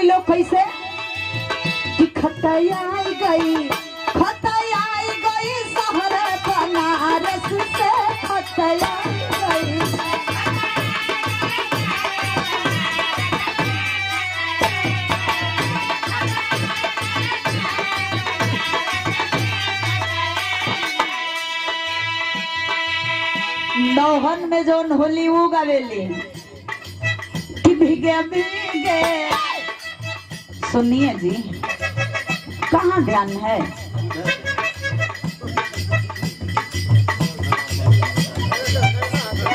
गावेली लोग कैसे कि खतैया गई शहर बनारस से खतैया गई। नौहन में जो होली वो गावेली कि भीगे भीगे। सुनिए जी, कहाँ ध्यान है?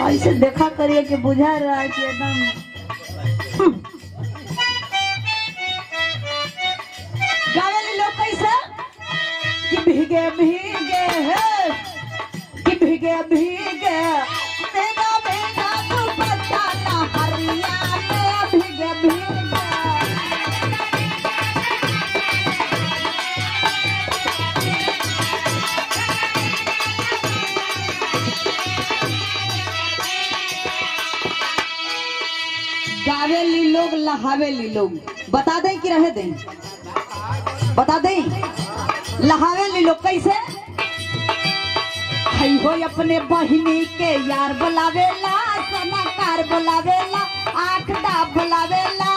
ऐसे देखा करिए कि बुझा रहा है कि एकदम गावेली लोग कैसे कि भीगे भीगे है कि भीगे भीगे भीगा भीगा दुपट्टा लहरिया में भीगे भीगे। गावेली लोग लहावेली लोग बता दें कि रहे दें? बता दें। लहावेली लोग कैसे हो अपने बहिनी के यार बुलावेला, समाकार बुलावेला, आखड़ा बुलावेला,